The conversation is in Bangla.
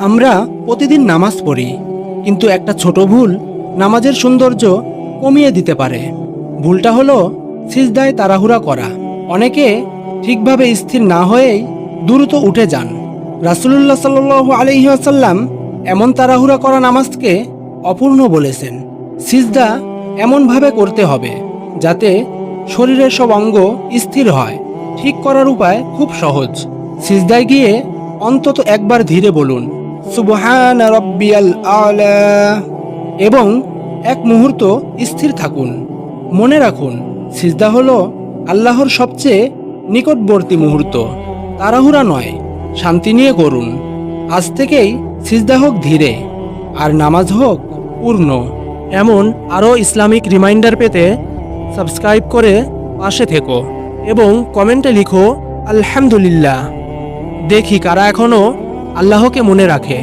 আমরা প্রতিদিন নামাজ পড়ি, কিন্তু একটা ছোট ভুল নামাজের সৌন্দর্য কমিয়ে দিতে পারে। ভুলটা হলো সিজদায় তাড়াহুড়া করা। অনেকে ঠিকভাবে স্থির না হয়েই দ্রুত উঠে যান। রাসূলুল্লাহ সাল্লাল্লাহু আলাইহি ওয়াসাল্লাম এমন তাড়াহুড়া করা নামাজকে অপূর্ণ বলেছেন। সিজদা এমনভাবে করতে হবে যাতে শরীরের সব অঙ্গ স্থির হয়। ঠিক করার উপায় খুব সহজ। সিজদায় গিয়ে অন্তত একবার ধীরে বলুন সুবহান রাব্বিয়াল আলা এবং এক মুহূর্ত স্থির থাকুন। মনে রাখুন, সিজদা হলো আল্লাহর সবচেয়ে নিকটবর্তী মুহূর্ত। তাড়াহুড়া নয়, শান্তি নিয়ে করুন। আজ থেকেই সিজদা হোক ধীরে, আর নামাজ হোক পূর্ণ। এমন আরও ইসলামিক রিমাইন্ডার পেতে সাবস্ক্রাইব করে পাশে থেকো এবং কমেন্টে লিখো আলহামদুলিল্লাহ। দেখি কারা এখনও আল্লাহকে মনে রাখে।